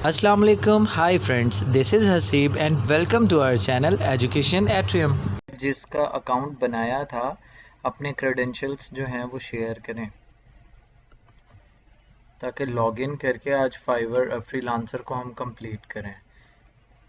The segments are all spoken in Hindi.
अस्सलाम वालेकुम, hi friends, this is Haseeb and welcome to our channel Education Atrium. जिसका अकाउंट बनाया था अपने क्रेडेंशियल्स जो हैं वो शेयर करें ताकि लॉगिन करके आज फाइवर फ्रीलांसर को हम कंप्लीट करें।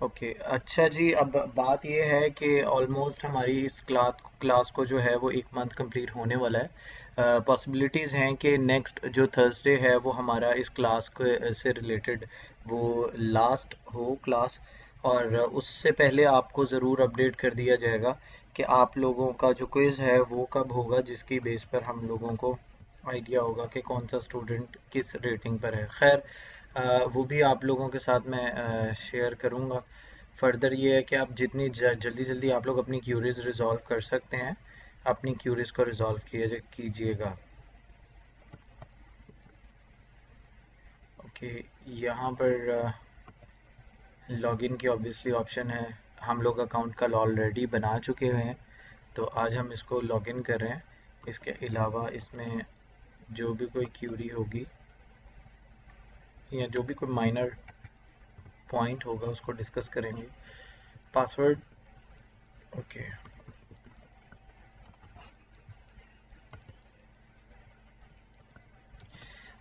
ओके अच्छा जी, अब बात ये है कि ऑलमोस्ट हमारी इस क्लास को जो है वो एक मंथ कंप्लीट होने वाला है। पॉसिबिलिटीज़ हैं कि नेक्स्ट जो थर्सडे है वो हमारा इस क्लास से रिलेटेड वो लास्ट हो क्लास, और उससे पहले आपको ज़रूर अपडेट कर दिया जाएगा कि आप लोगों का जो क्विज़ है वो कब होगा, जिसकी बेस पर हम लोगों को आइडिया होगा कि कौन सा स्टूडेंट किस रेटिंग पर है। खैर वो भी आप लोगों के साथ मैं शेयर करूँगा। फर्दर ये है कि आप जितनी जल्दी जल्दी आप लोग अपनी क्यूरीज रिजॉल्व कर सकते हैं, अपनी क्यूरीज को रिजॉल्व कीजिएगा। ओके, यहाँ पर लॉगिन की ऑब्वियसली ऑप्शन है। हम लोग अकाउंट कल ऑलरेडी बना चुके हुए हैं, तो आज हम इसको लॉगिन कर रहे हैं। इसके अलावा इसमें जो भी कोई क्यूरी होगी या जो भी कोई माइनर पॉइंट होगा उसको डिस्कस करेंगे। पासवर्ड ओके,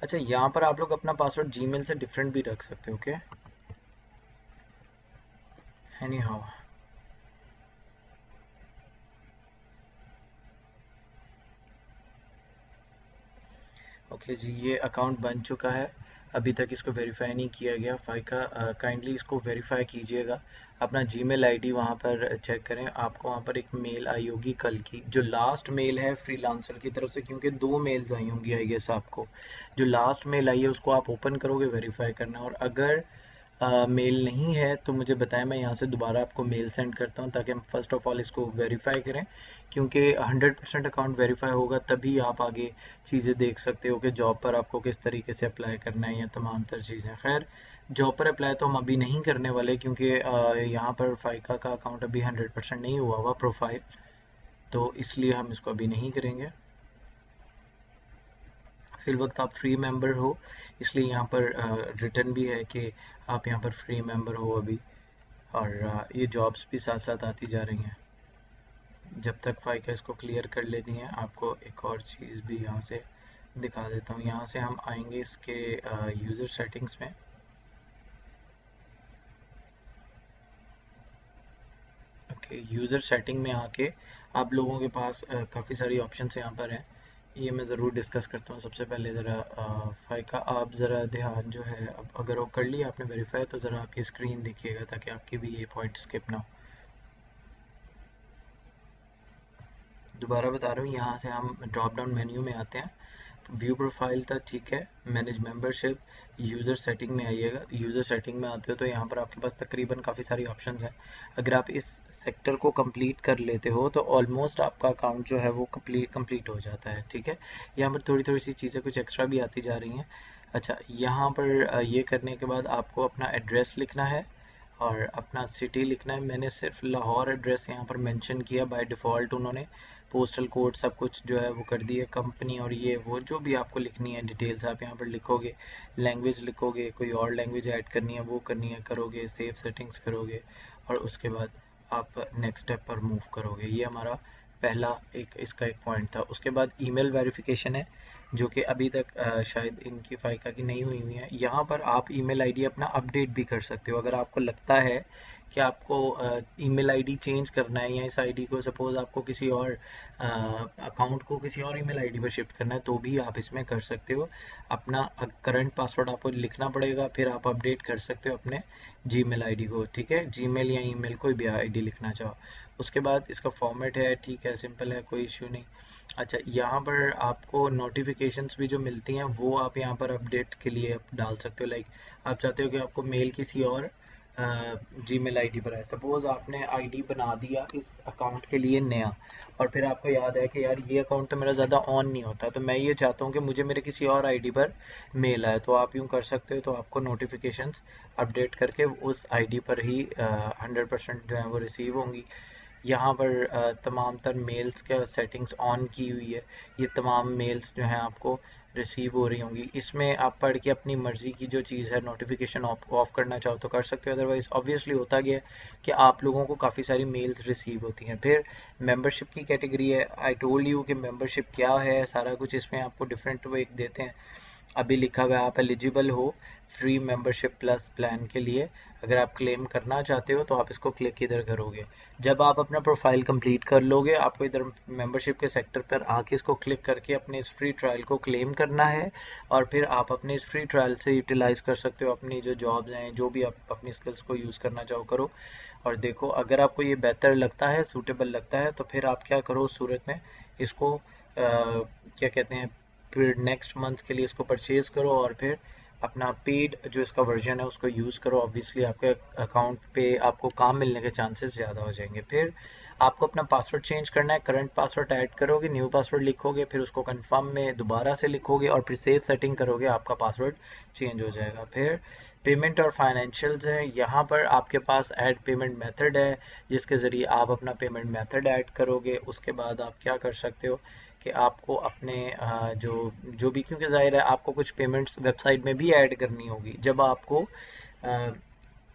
अच्छा यहाँ पर आप लोग अपना पासवर्ड जीमेल से डिफरेंट भी रख सकते हो। ओके, एनी हाउ ओके जी, ये अकाउंट बन चुका है। अभी तक इसको वेरीफाई नहीं किया गया। फाइका काइंडली इसको वेरीफाई कीजिएगा। अपना जीमेल आईडी वहाँ पर चेक करें, आपको वहाँ पर एक मेल आई होगी कल की, जो लास्ट मेल है फ्रीलांसर की तरफ से, क्योंकि 2 मेल्स आई होंगी आई गेस आपको। जो लास्ट मेल आई है उसको आप ओपन करोगे, वेरीफाई करना, और अगर मेल नहीं है तो मुझे बताएं, मैं यहाँ से दोबारा आपको मेल सेंड करता हूँ ताकि हम फर्स्ट ऑफ ऑल इसको वेरीफाई करें, क्योंकि 100% अकाउंट वेरीफाई होगा तभी आप आगे चीज़ें देख सकते हो कि जॉब पर आपको किस तरीके से अप्लाई करना है, या तमाम तर चीज़ें। खैर, जॉब पर अप्लाई तो हम अभी नहीं करने वाले, क्योंकि यहाँ पर फाइका का अकाउंट अभी 100% नहीं हुआ हुआ प्रोफाइल, तो इसलिए हम इसको अभी नहीं करेंगे। फिल वक्त आप फ्री मेंबर हो, इसलिए यहाँ पर रिटर्न भी है कि आप यहाँ पर फ्री मेंबर हो अभी, और ये जॉब्स भी साथ साथ आती जा रही हैं। जब तक फाइका इसको क्लियर कर लेती हैं, आपको एक और चीज़ भी यहाँ से दिखा देता हूँ। यहाँ से हम आएंगे इसके यूज़र सेटिंग्स में। ओके, यूज़र सेटिंग में आके आप लोगों के पास काफ़ी सारी ऑप्शंस यहाँ पर हैं। ये मैं ज़रूर डिस्कस करता हूँ। सबसे पहले ज़रा फाइका आप ज़रा ध्यान जो है, अब अगर वो कर लिया आपने वेरीफाई, तो ज़रा आपकी स्क्रीन देखिएगा ताकि आपकी भी ये पॉइंट स्किप ना हो। दोबारा बता रहा हूँ, यहाँ से हम ड्रॉप डाउन मेन्यू में आते हैं। व्यू प्रोफाइल था, ठीक है। मैनेज मेंबरशिप, यूज़र सेटिंग में आइएगा। यूज़र सेटिंग में आते हो तो यहाँ पर आपके पास तकरीबन काफ़ी सारी ऑप्शंस हैं। अगर आप इस सेक्टर को कंप्लीट कर लेते हो तो ऑलमोस्ट आपका अकाउंट जो है वो कंप्लीट हो जाता है, ठीक है। यहाँ पर थोड़ी थोड़ी सी चीज़ें कुछ एक्स्ट्रा भी आती जा रही हैं। अच्छा, यहाँ पर ये करने के बाद आपको अपना एड्रेस लिखना है और अपना सिटी लिखना है। मैंने सिर्फ लाहौर एड्रेस यहाँ पर मेंशन किया, बाय डिफ़ॉल्ट उन्होंने पोस्टल कोड सब कुछ जो है वो कर दिए। कंपनी और ये वो जो भी आपको लिखनी है डिटेल्स आप यहाँ पर लिखोगे। लैंग्वेज लिखोगे, कोई और लैंग्वेज ऐड करनी है वो करनी है, करोगे, सेव सेटिंग्स करोगे, और उसके बाद आप नेक्स्ट स्टेप पर मूव करोगे। ये हमारा पहला एक इसका एक पॉइंट था। उसके बाद ईमेल वेरिफिकेशन है, जो कि अभी तक शायद इनकी फाइका की नहीं हुई हुई है। यहाँ पर आप ईमेल आईडी अपना अपडेट भी कर सकते हो। अगर आपको लगता है कि आपको ईमेल आईडी चेंज करना है, या इस आईडी को सपोज़ आपको किसी और अकाउंट को किसी और ईमेल आईडी पर शिफ्ट करना है, तो भी आप इसमें कर सकते हो। अपना करंट पासवर्ड आपको लिखना पड़ेगा, फिर आप अपडेट कर सकते हो अपने जीमेल आईडी को, ठीक है। जीमेल या ईमेल कोई भी आईडी लिखना चाहो। उसके बाद इसका फॉर्मेट है, ठीक है, सिंपल है, कोई इश्यू नहीं। अच्छा, यहाँ पर आपको नोटिफिकेशंस भी जो मिलती हैं वो आप यहाँ पर अपडेट के लिए डाल सकते हो। लाइक आप चाहते हो कि आपको मेल किसी और जीमेल आईडी पर है। सपोज़ आपने आईडी बना दिया इस अकाउंट के लिए नया, और फिर आपको याद है कि यार ये अकाउंट तो मेरा ज़्यादा ऑन नहीं होता, तो मैं ये चाहता हूँ कि मुझे मेरे किसी और आईडी पर मेल आए, तो आप यूँ कर सकते हो। तो आपको नोटिफिकेशंस अपडेट करके उस आईडी पर ही 100% जो है वो रिसीव होंगी। यहाँ पर तमाम तर मेल्स का सेटिंग्स ऑन की हुई है। ये तमाम मेल्स जो हैं आपको रिसीव हो रही होंगी। इसमें आप पढ़ के अपनी मर्ज़ी की जो चीज़ है नोटिफिकेशन ऑफ करना चाहो तो कर सकते हो, अदरवाइज़ ऑब्वियसली होता गया है कि आप लोगों को काफ़ी सारी मेल्स रिसीव होती हैं। फिर मेंबरशिप की कैटेगरी है, आई टोल्ड यू कि मेंबरशिप क्या है, सारा कुछ इसमें आपको डिफरेंट वे देते हैं। अभी लिखा हुआ है आप एलिजिबल हो फ्री मेंबरशिप प्लस प्लान के लिए। अगर आप क्लेम करना चाहते हो तो आप इसको क्लिक इधर करोगे। जब आप अपना प्रोफाइल कंप्लीट कर लोगे, आपको इधर मेंबरशिप के सेक्टर पर आके इसको क्लिक करके अपने इस फ्री ट्रायल को क्लेम करना है, और फिर आप अपने इस फ्री ट्रायल से यूटिलाइज कर सकते हो अपनी जो जॉब्स हैं, जो भी आप अपनी स्किल्स को यूज़ करना चाहो करो। और देखो, अगर आपको ये बेहतर लगता है, सूटेबल लगता है, तो फिर आप क्या करो उस सूरत में इसको क्या कहते हैं, फिर नेक्स्ट मंथ के लिए इसको परचेज़ करो और फिर अपना पेड जो इसका वर्जन है उसको यूज़ करो। ऑब्वियसली आपके अकाउंट पे आपको काम मिलने के चांसेस ज़्यादा हो जाएंगे। फिर आपको अपना पासवर्ड चेंज करना है, करंट पासवर्ड ऐड करोगे, न्यू पासवर्ड लिखोगे, फिर उसको कंफर्म में दोबारा से लिखोगे और फिर सेव सेटिंग करोगे, आपका पासवर्ड चेंज हो जाएगा। फिर पेमेंट और फाइनेंशियल्स है, यहाँ पर आपके पास ऐड पेमेंट मेथड है जिसके ज़रिए आप अपना पेमेंट मेथड ऐड करोगे। उसके बाद आप क्या कर सकते हो कि आपको अपने जो जो भी, क्योंकि ज़ाहिर है आपको कुछ पेमेंट्स वेबसाइट में भी ऐड करनी होगी। जब आपको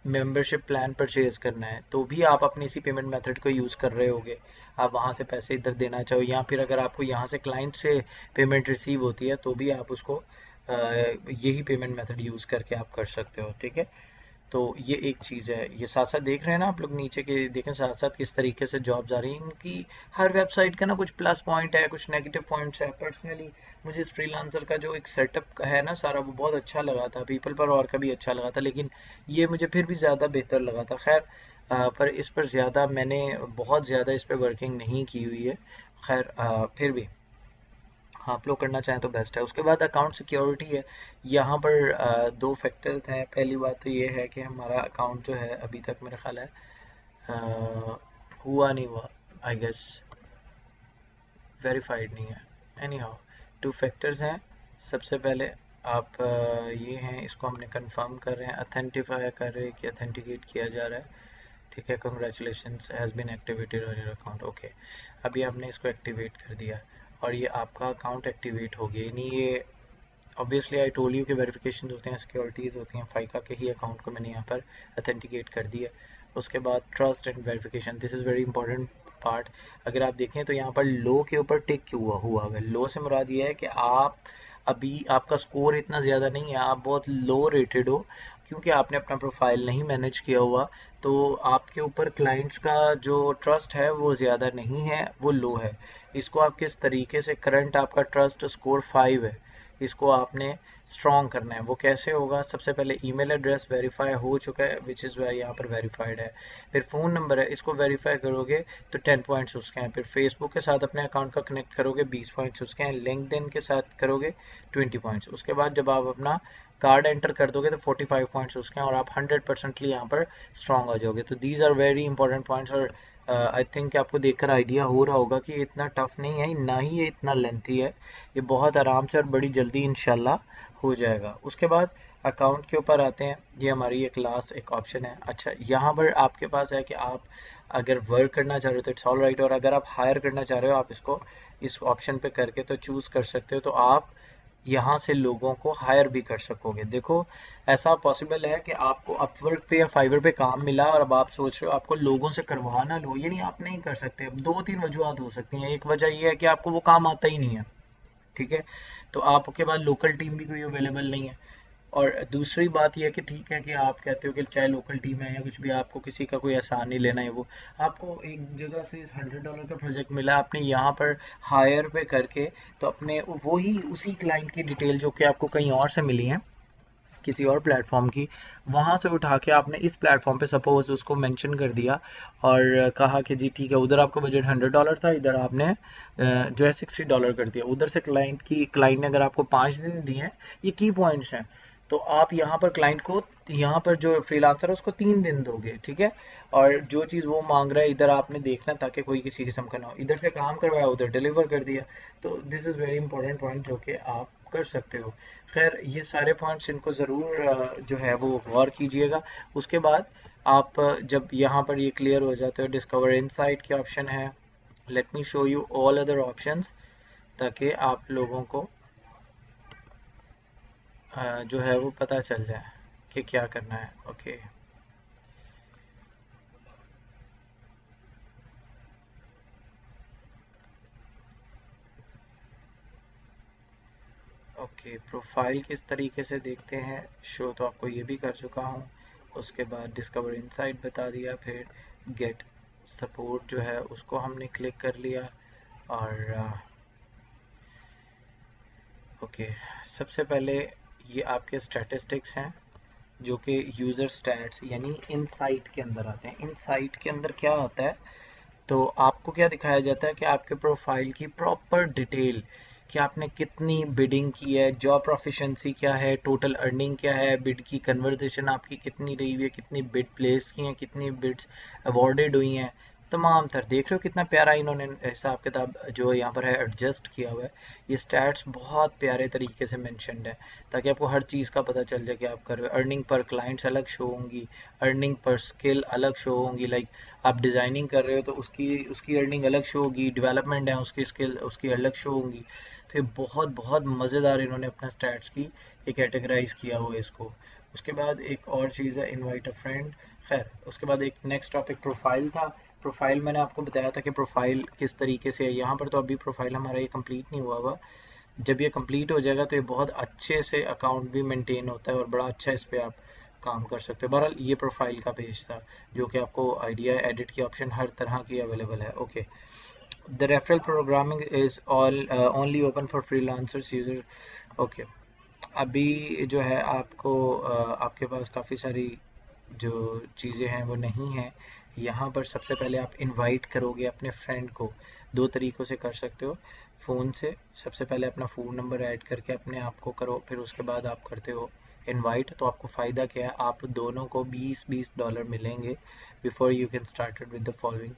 मेंबरशिप प्लान परचेज करना है तो भी आप अपनी इसी पेमेंट मेथड को यूज़ कर रहे होगे। आप वहाँ से पैसे इधर देना चाहो, या फिर अगर आपको यहाँ से क्लाइंट से पेमेंट रिसीव होती है तो भी आप उसको यही पेमेंट मेथड यूज़ करके आप कर सकते हो। ठीक है, तो ये एक चीज़ है। ये साथ साथ देख रहे हैं ना आप लोग नीचे के, देखें साथ साथ किस तरीके से जॉब्स आ रही हैं। इनकी हर वेबसाइट का ना कुछ प्लस पॉइंट है, कुछ नेगेटिव पॉइंट्स है। पर्सनली मुझे इस फ्रीलांसर का जो एक सेटअप है ना सारा, वो बहुत अच्छा लगा था। पीपल पर और का भी अच्छा लगा था, लेकिन ये मुझे फिर भी ज़्यादा बेहतर लगा था। खैर पर इस पर ज़्यादा मैंने बहुत ज़्यादा इस पर वर्किंग नहीं की हुई है। खैर फिर भी आप लोग करना चाहें तो बेस्ट है। उसके बाद अकाउंट सिक्योरिटी है। यहाँ पर दो फैक्टर्स हैं। पहली बात तो ये है कि हमारा अकाउंट जो है अभी तक मेरा ख्याल है हुआ नहीं हुआ, आई गेस वेरीफाइड नहीं है। एनी हाउ, टू फैक्टर्स हैं। सबसे पहले आप ये हैं, इसको हमने कंफर्म कर रहे हैं, अथेंटिफाई कर रहे हैं कि अथेंटिकेट किया जा रहा है। ठीक है, congratulations has been activated on your account. Okay, अभी हमने इसको एक्टिवेट कर दिया और ये आपका अकाउंट एक्टिवेट हो गया। यानी ये ऑब्वियसली आई टोल्ड यू कि वेरिफिकेशन होते हैं, सिक्योरिटीज़ होती हैं। फाइका के ही अकाउंट को मैंने यहाँ पर अथेंटिकेट कर दिया। उसके बाद trust and verification, this is very important part. अगर आप देखें तो यहाँ पर लो के ऊपर टिक क्यों हुआ है। लो से मुराद ये है कि आप अभी आपका स्कोर इतना ज़्यादा नहीं है, आप बहुत लो रेटेड हो, क्योंकि आपने अपना प्रोफाइल नहीं मैनेज किया हुआ। तो आपके ऊपर क्लाइंट्स का जो ट्रस्ट है वो ज़्यादा नहीं है, वो लो है। इसको आप किस तरीके से, करंट आपका ट्रस्ट स्कोर 5 है, इसको आपने स्ट्रॉन्ग करना है। वो कैसे होगा? सबसे पहले ईमेल एड्रेस वेरीफाई हो चुका है, विच इज़ यहाँ पर वेरीफाइड है। फिर फ़ोन नंबर है, इसको वेरीफाई करोगे तो 10 पॉइंट्स उसके हैं। फिर फेसबुक के साथ अपने अकाउंट का कनेक्ट करोगे, 20 पॉइंट्स उसके हैं। लिंक्डइन के साथ करोगे 20 पॉइंट्स। उसके बाद जब आप अपना कार्ड एंटर कर दोगे तो 45 पॉइंट्स उसके हैं और आप 100% यहाँ पर स्ट्रॉन्ग आ जाओगे। तो these are very important points. और आई थिंक आपको देखकर आइडिया हो रहा होगा कि इतना टफ नहीं है, ना ही ये इतना लेंथी है। ये बहुत आराम से और बड़ी जल्दी इंशाल्लाह हो जाएगा। उसके बाद अकाउंट के ऊपर आते हैं। ये हमारी एक लास्ट एक ऑप्शन है। अच्छा, यहाँ पर आपके पास है कि आप अगर वर्क करना चाह रहे हो तो इट्स ऑल राइट, और अगर आप हायर करना चाह रहे हो आप इसको इस ऑप्शन पे करके तो चूज़ कर सकते हो। तो आप यहाँ से लोगों को हायर भी कर सकोगे। देखो, ऐसा पॉसिबल है कि आपको अपवर्क पे या फाइवर पे काम मिला और अब आप सोच रहे हो आपको लोगों से करवाना, लो, ये नहीं, आप नहीं कर सकते। अब दो तीन वजूहत हो सकती हैं। एक वजह ये है कि आपको वो काम आता ही नहीं है, ठीक है, तो आपके पास लोकल टीम भी कोई अवेलेबल नहीं है। और दूसरी बात यह है कि ठीक है कि आप कहते हो कि चाहे लोकल टीम है या कुछ भी, आपको किसी का कोई एहसान नहीं लेना है। वो आपको एक जगह से $100 का प्रोजेक्ट मिला, आपने यहाँ पर हायर पे करके तो अपने वही उसी क्लाइंट की डिटेल जो कि आपको कहीं और से मिली है किसी और प्लेटफॉर्म की, वहाँ से उठा के आपने इस प्लेटफॉर्म पे सपोज उसको मेंशन कर दिया और कहा कि जी ठीक है, उधर आपका बजट $100 था, इधर आपने जो है $60 कर दिया। उधर से क्लाइंट ने अगर आपको 5 दिन दिए हैं, ये की पॉइंट्स हैं, तो आप यहाँ पर क्लाइंट को, यहाँ पर जो फ्रीलांसर है उसको 3 दिन दोगे, ठीक है। और जो चीज़ वो मांग रहा है इधर आपने देखना ताकि कोई किसी किस्म का ना हो, इधर से काम करवाया उधर डिलीवर कर दिया। तो this is very important point जो कि आप कर सकते हो। खैर, ये सारे पॉइंट्स इनको ज़रूर जो है वो गौर कीजिएगा। उसके बाद आप जब यहाँ पर ये क्लियर हो जाते हो, डिस्कवर इनसाइट के ऑप्शन है, let me show you all other options, ताकि आप लोगों को जो है वो पता चल जाए कि क्या करना है। ओके ओके, प्रोफाइल किस तरीके से देखते हैं, शो तो आपको ये भी कर चुका हूँ। उसके बाद डिस्कवर इनसाइट बता दिया, फिर गेट सपोर्ट जो है उसको हमने क्लिक कर लिया। और ओके, सबसे पहले ये आपके स्टैटिस्टिक्स हैं जो कि यूज़र स्टैट्स यानी इनसाइट के अंदर आते हैं। इनसाइट के अंदर क्या आता है, तो आपको क्या दिखाया जाता है कि आपके प्रोफाइल की प्रॉपर डिटेल, कि आपने कितनी बिडिंग की है, जॉब प्रोफिशिएंसी क्या है, टोटल अर्निंग क्या है, बिड की कन्वर्जेशन आपकी कितनी रही हुई है, कितनी बिड प्लेस की हैं, कितनी बिड्स अवॉर्डेड हुई हैं, तमाम तर देख रहे हो कितना प्यारा इन्होंने हिसाब किताब जो यहाँ पर है एडजस्ट किया हुआ है। ये स्टैट्स बहुत प्यारे तरीके से मेंशन्ड है ताकि आपको हर चीज़ का पता चल जाए कि आप कर रहे हो। अर्निंग पर क्लाइंट्स अलग शो होंगी, अर्निंग पर स्किल अलग शो होंगी, लाइक आप डिज़ाइनिंग कर रहे हो तो उसकी उसकी अर्निंग अलग शो होगी, डेवलपमेंट है उसकी स्किल उसकी अलग शो होंगी। तो ये बहुत बहुत मज़ेदार इन्होंने अपना स्टैट्स की ये कैटेगराइज किया हुआ है इसको। उसके बाद एक और चीज़ है इनवाइट अ फ्रेंड। खैर उसके बाद एक नेक्स्ट टॉपिक प्रोफाइल था। प्रोफाइल मैंने आपको बताया था कि प्रोफाइल किस तरीके से है। यहाँ पर तो अभी प्रोफाइल हमारा ये कंप्लीट नहीं हुआ हुआ। जब ये कंप्लीट हो जाएगा तो ये बहुत अच्छे से अकाउंट भी मेंटेन होता है और बड़ा अच्छा इस पे आप काम कर सकते हो। बहरहाल ये प्रोफाइल का पेज था जो कि आपको आइडिया एडिट की ऑप्शन हर तरह की अवेलेबल है। Okay, the referral programming is all only open for freelancers user. Okay, अभी जो है आपको आपके पास काफ़ी सारी जो चीज़ें हैं वो नहीं हैं। यहाँ पर सबसे पहले आप इनवाइट करोगे अपने फ्रेंड को, दो तरीक़ों से कर सकते हो। फ़ोन से सबसे पहले अपना फ़ोन नंबर ऐड करके अपने आप को करो, फिर उसके बाद आप करते हो इनवाइट। तो आपको फ़ायदा क्या है, आप दोनों को $20 मिलेंगे before you can started with the following.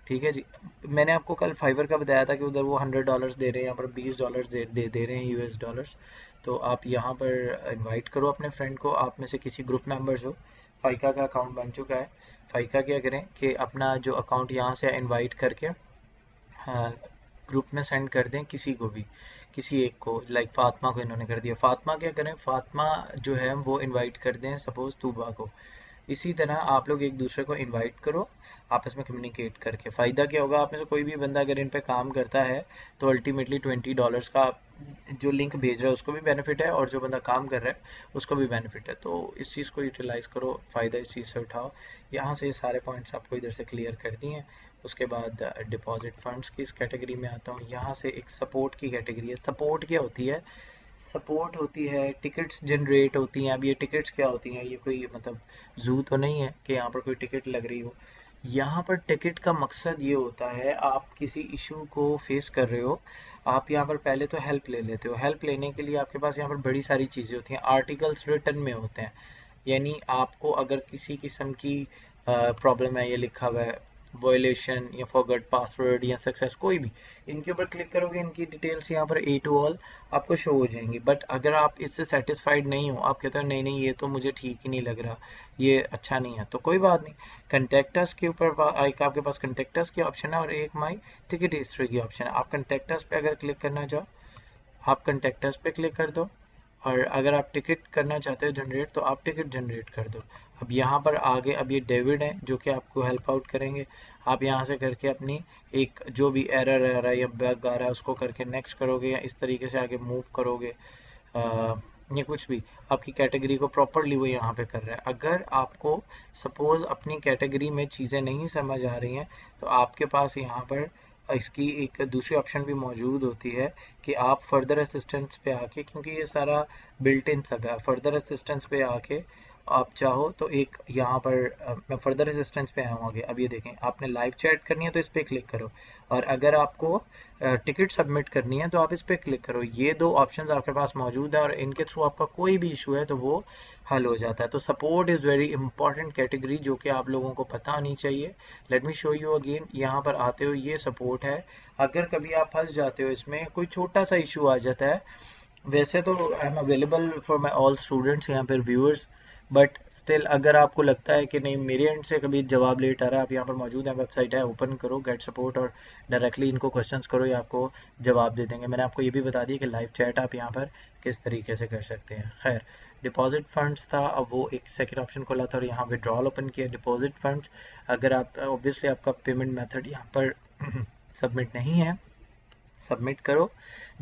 ठीक है जी। मैंने आपको कल फाइवर का बताया था कि उधर वो $100 दे रहे हैं, यहाँ पर $20 दे रहे हैं US डॉलर्स। तो आप यहाँ पर इनवाइट करो अपने फ्रेंड को, आप में से किसी ग्रुप मेंबर्स हो। फ़ाइका का अकाउंट बन चुका है। फ़ाइका क्या करें कि अपना जो अकाउंट यहाँ से इनवाइट करके हाँ, ग्रुप में सेंड कर दें किसी को भी, किसी एक को, लाइक फातिमा को इन्होंने कर दिया। फातिमा क्या करें, फातिमा जो है वो इनवाइट कर दें सपोज़ तूबा को। इसी तरह आप लोग एक दूसरे को इनवाइट करो आपस में कम्युनिकेट करके। फ़ायदा क्या होगा, आप में से कोई भी बंदा अगर इन पे काम करता है तो अल्टीमेटली $20 का जो लिंक भेज रहा है उसको भी बेनिफिट है और जो बंदा काम कर रहा है उसको भी बेनिफिट है। तो इस चीज़ को यूटिलाइज़ करो, फ़ायदा इस चीज़ से उठाओ। यहाँ से ये सारे पॉइंट्स आपको इधर से क्लियर कर दिए हैं। उसके बाद डिपॉजिट फंड्स की इस कैटेगरी में आता हूँ। यहाँ से एक सपोर्ट की कैटेगरी है। सपोर्ट क्या होती है, सपोर्ट होती है टिकट्स जनरेट होती हैं। अब ये टिकट्स क्या होती हैं, ये कोई मतलब जू तो नहीं है कि यहाँ पर कोई टिकट लग रही हो। यहाँ पर टिकट का मकसद ये होता है, आप किसी इशू को फेस कर रहे हो, आप यहाँ पर पहले तो हेल्प ले लेते हो। हेल्प लेने के लिए आपके पास यहाँ पर बड़ी सारी चीज़ें होती हैं, आर्टिकल्स रिटर्न में होते हैं। यानी आपको अगर किसी किस्म की प्रॉब्लम है, ये लिखा हुआ है वॉयलेशन या फॉरगॉट पासवर्ड या सक्सेस, कोई भी, इनके ऊपर क्लिक करोगे इनकी डिटेल्स यहाँ पर ए टू ऑल आपको शो हो जाएंगी। बट अगर आप इससे सेटिस्फाइड नहीं हो, आप कहते हो नहीं नहीं ये तो मुझे ठीक ही नहीं लग रहा, ये अच्छा नहीं है, तो कोई बात नहीं। कंटेक्टस के ऊपर एक आपके पास कंटेक्टस की ऑप्शन है और एक माई टिकट हिस्ट्री की ऑप्शन है। आप कंटेक्टस पे अगर क्लिक करना चाहो, आप कंटेक्टस पे क्लिक कर दो, और अगर आप टिकट करना चाहते हो जनरेट तो आप टिकट जनरेट कर दो। अब यहाँ पर आगे अब ये डेविड है जो कि आपको हेल्प आउट करेंगे। आप यहाँ से करके अपनी एक जो भी एरर आ रहा है या बग आ रहा है उसको करके नेक्स्ट करोगे या इस तरीके से आगे मूव करोगे। ये कुछ भी आपकी कैटेगरी को प्रॉपरली वो यहाँ पे कर रहा है। अगर आपको सपोज़ अपनी कैटेगरी में चीज़ें नहीं समझ आ रही हैं तो आपके पास यहाँ पर इसकी एक दूसरी ऑप्शन भी मौजूद होती है कि आप फर्दर असिस्टेंस पे आके, क्योंकि ये सारा बिल्ट इन सब है, फर्दर असिस्टेंस पे आके आप चाहो तो एक यहाँ पर मैं फर्दर असिस्टेंस पे आया हूँ आगे। अब ये देखें, आपने लाइव चैट करनी है तो इस पर क्लिक करो, और अगर आपको टिकट सबमिट करनी है तो आप इस पर क्लिक करो। ये दो ऑप्शंस आपके पास मौजूद है और इनके थ्रू आपका कोई भी इशू है तो वो हल हो जाता है। तो support is very important category जो कि आप लोगों को पता होनी चाहिए। Let me show you again, यहाँ पर आते हो ये सपोर्ट है। अगर कभी आप फंस जाते हो इसमें, कोई छोटा सा इशू आ जाता है, वैसे तो I am available for my all students यहाँ पर व्यूअर्स, बट स्टिल अगर आपको लगता है कि नहीं मेरे एंड से कभी जवाब लेट आ रहा है, आप यहाँ पर मौजूद हैं, वेबसाइट है, ओपन करो गेट सपोर्ट और डायरेक्टली इनको क्वेश्चंस करो, ये आपको जवाब दे देंगे। मैंने आपको ये भी बता दिया कि लाइव चैट आप यहाँ पर किस तरीके से कर सकते हैं। खैर, डिपॉजिट फंड्स था, अब वो एक सेकेंड ऑप्शन खोला था और यहाँ विड्रॉल ओपन किया। डिपॉजिट फंड्स, अगर आप ऑब्वियसली आपका पेमेंट मेथड यहाँ पर सबमिट नहीं है, सबमिट करो।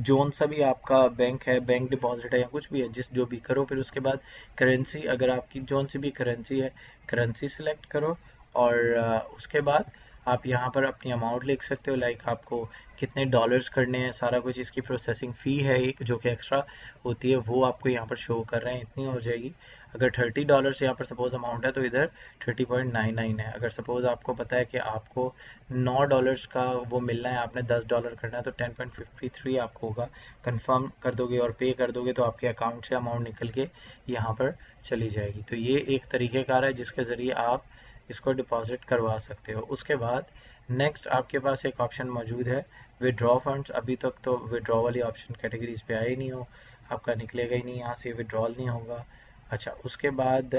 जोन सा भी आपका बैंक है, बैंक डिपॉजिट है या कुछ भी है, जिस जो भी करो। फिर उसके बाद करेंसी, अगर आपकी जोन सी भी करेंसी है, करेंसी सिलेक्ट करो और उसके बाद आप यहाँ पर अपनी अमाउंट लिख सकते हो, लाइक आपको कितने डॉलर्स करने हैं, सारा कुछ। इसकी प्रोसेसिंग फ़ी है एक जो कि एक्स्ट्रा होती है, वो आपको यहाँ पर शो कर रहे हैं, इतनी हो जाएगी। अगर $30 यहाँ पर सपोज अमाउंट है तो इधर 30.99 है। अगर सपोज आपको पता है कि आपको $9 का वो मिलना है, आपने $10 करना है, तो 10.53 आपको होगा। कंफर्म कर दोगे और पे कर दोगे तो आपके अकाउंट से अमाउंट निकल के यहाँ पर चली जाएगी। तो ये एक तरीक़ेकार है जिसके ज़रिए आप इसको डिपॉजिट करवा सकते हो। उसके बाद नेक्स्ट आपके पास एक ऑप्शन मौजूद है विड्रॉ फंड्स। अभी तक तो विड्रॉ वाली ऑप्शन कैटेगरीज पे आए ही नहीं हो, आपका निकलेगा ही नहीं, यहाँ से विड्रॉल नहीं होगा। अच्छा, उसके बाद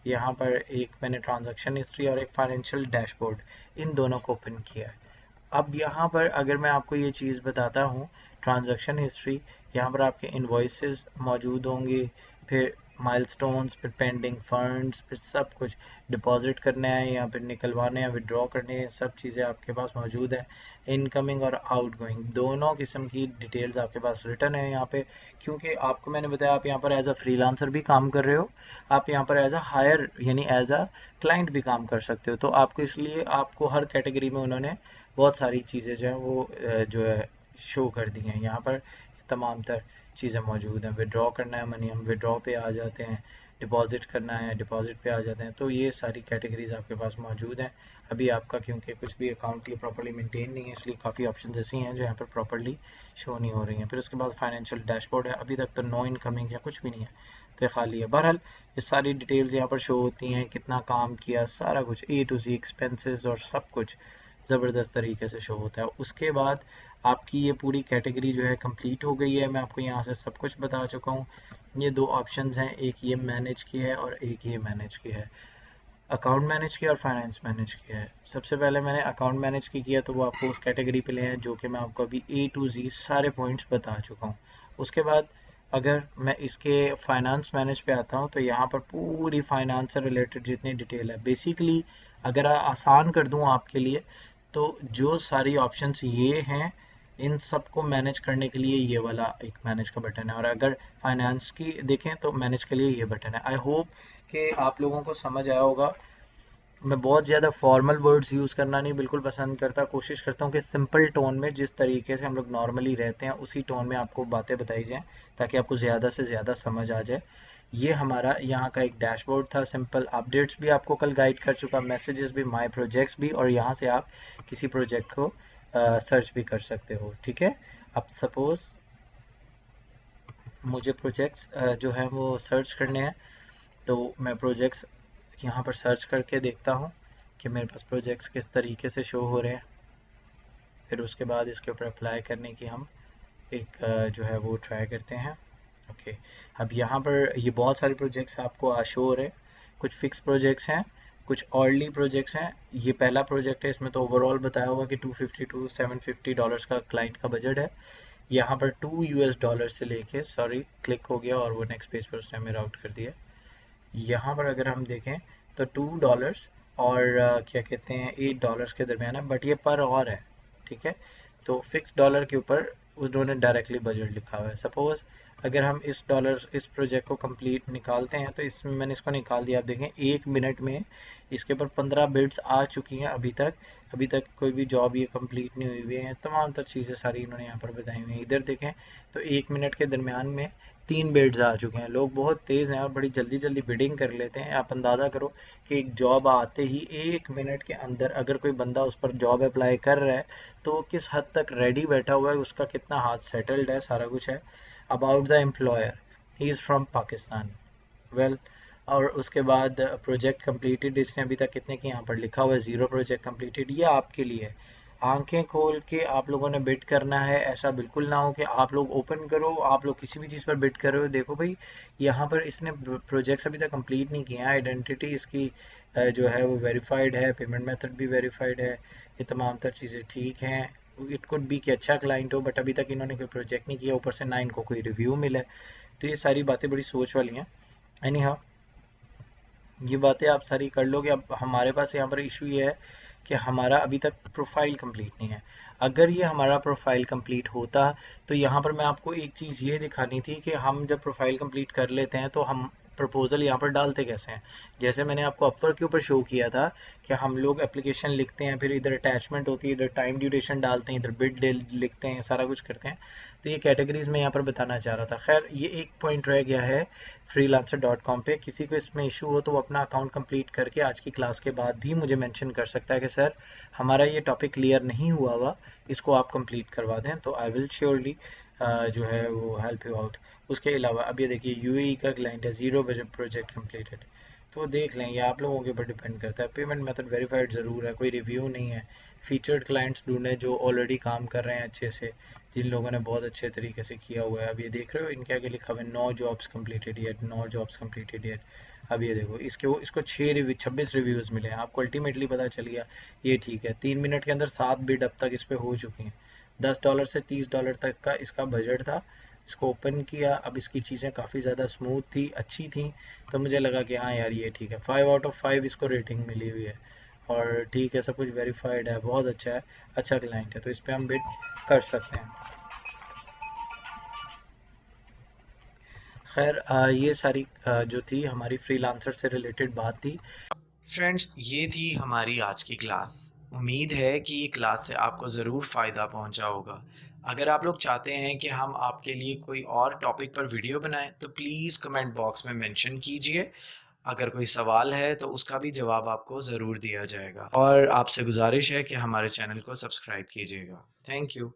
यहाँ पर एक मैंने ट्रांजैक्शन हिस्ट्री और एक फाइनेंशियल डैशबोर्ड, इन दोनों को ओपन किया है। अब यहाँ पर अगर मैं आपको ये चीज़ बताता हूँ, ट्रांजैक्शन हिस्ट्री, यहाँ पर आपके इन्वॉइसेस मौजूद होंगे, फिर माइलस्टोन्स, फिर पेंडिंग फंड्स, फिर सब कुछ डिपॉजिट करना है या फिर निकलवाने हैं, विड्रॉ करने हैं, सब चीज़ें आपके पास मौजूद है। इनकमिंग और आउटगोइंग दोनों किस्म की डिटेल्स आपके पास रिटर्न है यहाँ पे, क्योंकि आपको मैंने बताया आप यहाँ पर एज अ फ्रीलांसर भी काम कर रहे हो, आप यहाँ पर एज अ हायर यानी एज अ क्लाइंट भी काम कर सकते हो। तो आपको इसलिए आपको हर कैटेगरी में उन्होंने बहुत सारी चीज़ें जो हैं वो जो है शो कर दी हैं। यहाँ पर तमाम तर चीज़ें मौजूद हैं। विड्रॉ करना है मनी, हम विड्रॉ पे आ जाते हैं, डिपॉजिट करना है डिपॉजिट पे आ जाते हैं। तो ये सारी कैटेगरीज आपके पास मौजूद हैं। अभी आपका क्योंकि कुछ भी अकाउंट ये प्रॉपर्ली मेंटेन नहीं है, इसलिए काफ़ी ऑप्शन ऐसी हैं जो यहाँ पर प्रॉपर्ली शो नहीं हो रही हैं। फिर उसके बाद फाइनेंशियल डैशबोर्ड है, अभी तक तो नो इनकमिंग या कुछ भी नहीं है, तो ये खाली है। बहरहाल ये सारी डिटेल्स यहाँ पर शो होती हैं, कितना काम किया, सारा कुछ A to Z एक्सपेंसेस और सब कुछ ज़बरदस्त तरीके से शो होता है। उसके बाद आपकी ये पूरी कैटेगरी जो है कंप्लीट हो गई है। मैं आपको यहाँ से सब कुछ बता चुका हूँ। ये दो ऑप्शंस हैं, एक ये मैनेज की है और एक ये मैनेज की है। अकाउंट मैनेज की और फाइनेंस मैनेज की है। सबसे पहले मैंने अकाउंट मैनेज की किया, तो वो आपको उस कैटेगरी पे ले हैं जो कि मैं आपको अभी A to Z सारे पॉइंट्स बता चुका हूँ। उसके बाद अगर मैं इसके फाइनेंस मैनेज पे आता हूँ, तो यहाँ पर पूरी फाइनेंस से रिलेटेड जितनी डिटेल है, बेसिकली अगर आसान कर दूँ आपके लिए, तो जो सारी ऑप्शंस ये हैं, इन सबको मैनेज करने के लिए ये वाला एक मैनेज का बटन है, और अगर फाइनेंस की देखें तो मैनेज के लिए ये बटन है। आई होप कि आप लोगों को समझ आया होगा। मैं बहुत ज़्यादा फॉर्मल वर्ड्स यूज़ करना नहीं बिल्कुल पसंद करता, कोशिश करता हूँ कि सिंपल टोन में, जिस तरीके से हम लोग नॉर्मली रहते हैं उसी टोन में आपको बातें बताई जाएँ, ताकि आपको ज़्यादा से ज़्यादा समझ आ जाए। ये हमारा यहाँ का एक डैशबोर्ड था सिंपल। अपडेट्स भी आपको कल गाइड कर चुका, मैसेजेस भी, माय प्रोजेक्ट्स भी, और यहाँ से आप किसी प्रोजेक्ट को सर्च भी कर सकते हो। ठीक है, अब सपोज़ मुझे प्रोजेक्ट्स जो है वो सर्च करने हैं, तो मैं प्रोजेक्ट्स यहाँ पर सर्च करके देखता हूँ कि मेरे पास प्रोजेक्ट्स किस तरीके से शो हो रहे हैं। फिर उसके बाद इसके ऊपर अप्लाई करने की हम एक जो है वो ट्राई करते हैं। ओके, अब यहाँ पर ये बहुत सारे प्रोजेक्ट्स आपको शो हो रहे हैं। कुछ फिक्स प्रोजेक्ट्स हैं, कुछ ऑर्डली प्रोजेक्ट्स हैं। ये पहला प्रोजेक्ट है, इसमें तो ओवरऑल बताया हुआ कि $250 to $750 का क्लाइंट का बजट है। यहाँ पर $2 से लेके, सॉरी क्लिक हो गया और वो नेक्स्ट पेज पर उसने हमें राउट कर दिया। यहाँ पर अगर हम देखें तो $2 और क्या कहते हैं $8 के दरमियान है, बट ये पर आवर है। ठीक है, तो फिक्स डॉलर के ऊपर उन्होंने डायरेक्टली बजट लिखा हुआ है। सपोज अगर हम इस प्रोजेक्ट को कंप्लीट निकालते हैं, तो इसमें मैंने इसको निकाल दिया। आप देखें 1 मिनट में इसके ऊपर 15 बिड्स आ चुकी हैं अभी तक कोई भी जॉब ये कंप्लीट नहीं हुई है। तमाम तर चीज़ें सारी इन्होंने यहाँ पर बताई हुई हैं। इधर देखें तो 1 मिनट के दरमियान में 3 बिड्स आ चुके हैं। लोग बहुत तेज़ हैं और बड़ी जल्दी जल्दी बिडिंग कर लेते हैं। आप अंदाज़ा करो कि एक जॉब आते ही 1 मिनट के अंदर अगर कोई बंदा उस पर जॉब अप्लाई कर रहा है, तो किस हद तक रेडी बैठा हुआ है, उसका कितना हाथ सेटल्ड है, सारा कुछ है। About the employer, he is from Pakistan. Well, और उसके बाद प्रोजेक्ट कंप्लीटेड, इसने अभी तक कितने के यहाँ पर लिखा हुआ है 0 प्रोजेक्ट कंप्लीटेड, ये आपके लिए है। आंखें खोल के आप लोगों ने बिड करना है। ऐसा बिल्कुल ना हो कि आप लोग ओपन करो, आप लोग किसी भी चीज़ पर बिड कर रहे हो। देखो भाई, यहाँ पर इसने प्रोजेक्ट्स अभी तक कंप्लीट नहीं किया है। आइडेंटिटी इसकी जो है वो वेरीफाइड है, पेमेंट मेथड भी वेरीफाइड है, ये तमाम तर चीज़ें ठीक हैं। इट कुड बी कि अच्छा क्लाइंट हो, बट अभी तक इन्होंने कोई प्रोजेक्ट नहीं किया, ऊपर से ना इनको कोई रिव्यू मिला है। तो ये सारी बातें बड़ी सोच वाली हैं। एनी हाउ, ये बातें आप सारी कर लोगे। अब हमारे पास यहाँ पर इशू ये है कि हमारा अभी तक प्रोफाइल कंप्लीट नहीं है। अगर ये हमारा प्रोफाइल कंप्लीट होता तो यहाँ पर मैं आपको एक चीज़ ये दिखानी थी कि हम जब प्रोफाइल कंप्लीट कर लेते हैं तो हम प्रपोजल यहाँ पर डालते कैसे हैं। जैसे मैंने आपको अपवर्क के ऊपर शो किया था कि हम लोग एप्लीकेशन लिखते हैं, फिर इधर अटैचमेंट होती है, इधर टाइम ड्यूरेशन डालते हैं, इधर बिड लिखते हैं, सारा कुछ करते हैं। तो ये कैटेगरीज में यहाँ पर बताना चाह रहा था। खैर, ये एक पॉइंट रह गया है freelancer.com पे। किसी को इसमें इशू हो तो वो अपना अकाउंट कंप्लीट करके आज की क्लास के बाद भी मुझे मेंशन कर सकता है कि सर हमारा ये टॉपिक क्लियर नहीं हुआ, इसको आप कंप्लीट करवा दें। तो आई विल श्योरली जो है वो हेल्प यू आउट। उसके अलावा अब ये देखिए, यूएई का क्लाइंट है, 0 बजट प्रोजेक्ट कंप्लीटेड। तो देख लें, ये आप लोगों के ऊपर डिपेंड करता है। पेमेंट मेथड वेरीफाइड ज़रूर है, कोई रिव्यू नहीं है। फीचर्ड क्लाइंट्स ढूंढें जो ऑलरेडी काम कर रहे हैं अच्छे से, जिन लोगों ने बहुत अच्छे तरीके से किया हुआ है। अब ये देख रहे हो इनके आगे लिखा हुआ है 9 jobs completed yet, 9 jobs completed yet. अब ये देखो, इसको 26 रिव्यूज़ मिले हैं। आपको अल्टीमेटली पता चल गया ये ठीक है। 3 मिनट के अंदर 7 बिड अब तक इस पर हो चुकी हैं। $10 से $30 तक का इसका बजट था। इसको ओपन किया, अब इसकी चीज़ें काफ़ी ज़्यादा स्मूथ थी, अच्छी थी। तो मुझे लगा कि हाँ यार ये ठीक है। 5 आउट ऑफ 5 इसको रेटिंग मिली हुई है, और ठीक है, सब कुछ वेरीफाइड है, बहुत अच्छा है, अच्छा क्लाइंट है। तो इस पर हम बिड कर सकते हैं। खैर, ये सारी जो थी हमारी फ्रीलांसर से रिलेटेड बात थी। फ्रेंड्स, ये थी हमारी आज की क्लास। उम्मीद है कि ये क्लास से आपको ज़रूर फ़ायदा पहुंचा होगा। अगर आप लोग चाहते हैं कि हम आपके लिए कोई और टॉपिक पर वीडियो बनाएं तो प्लीज़ कमेंट बॉक्स में मेंशन कीजिए। अगर कोई सवाल है तो उसका भी जवाब आपको ज़रूर दिया जाएगा, और आपसे गुजारिश है कि हमारे चैनल को सब्सक्राइब कीजिएगा। Thank you.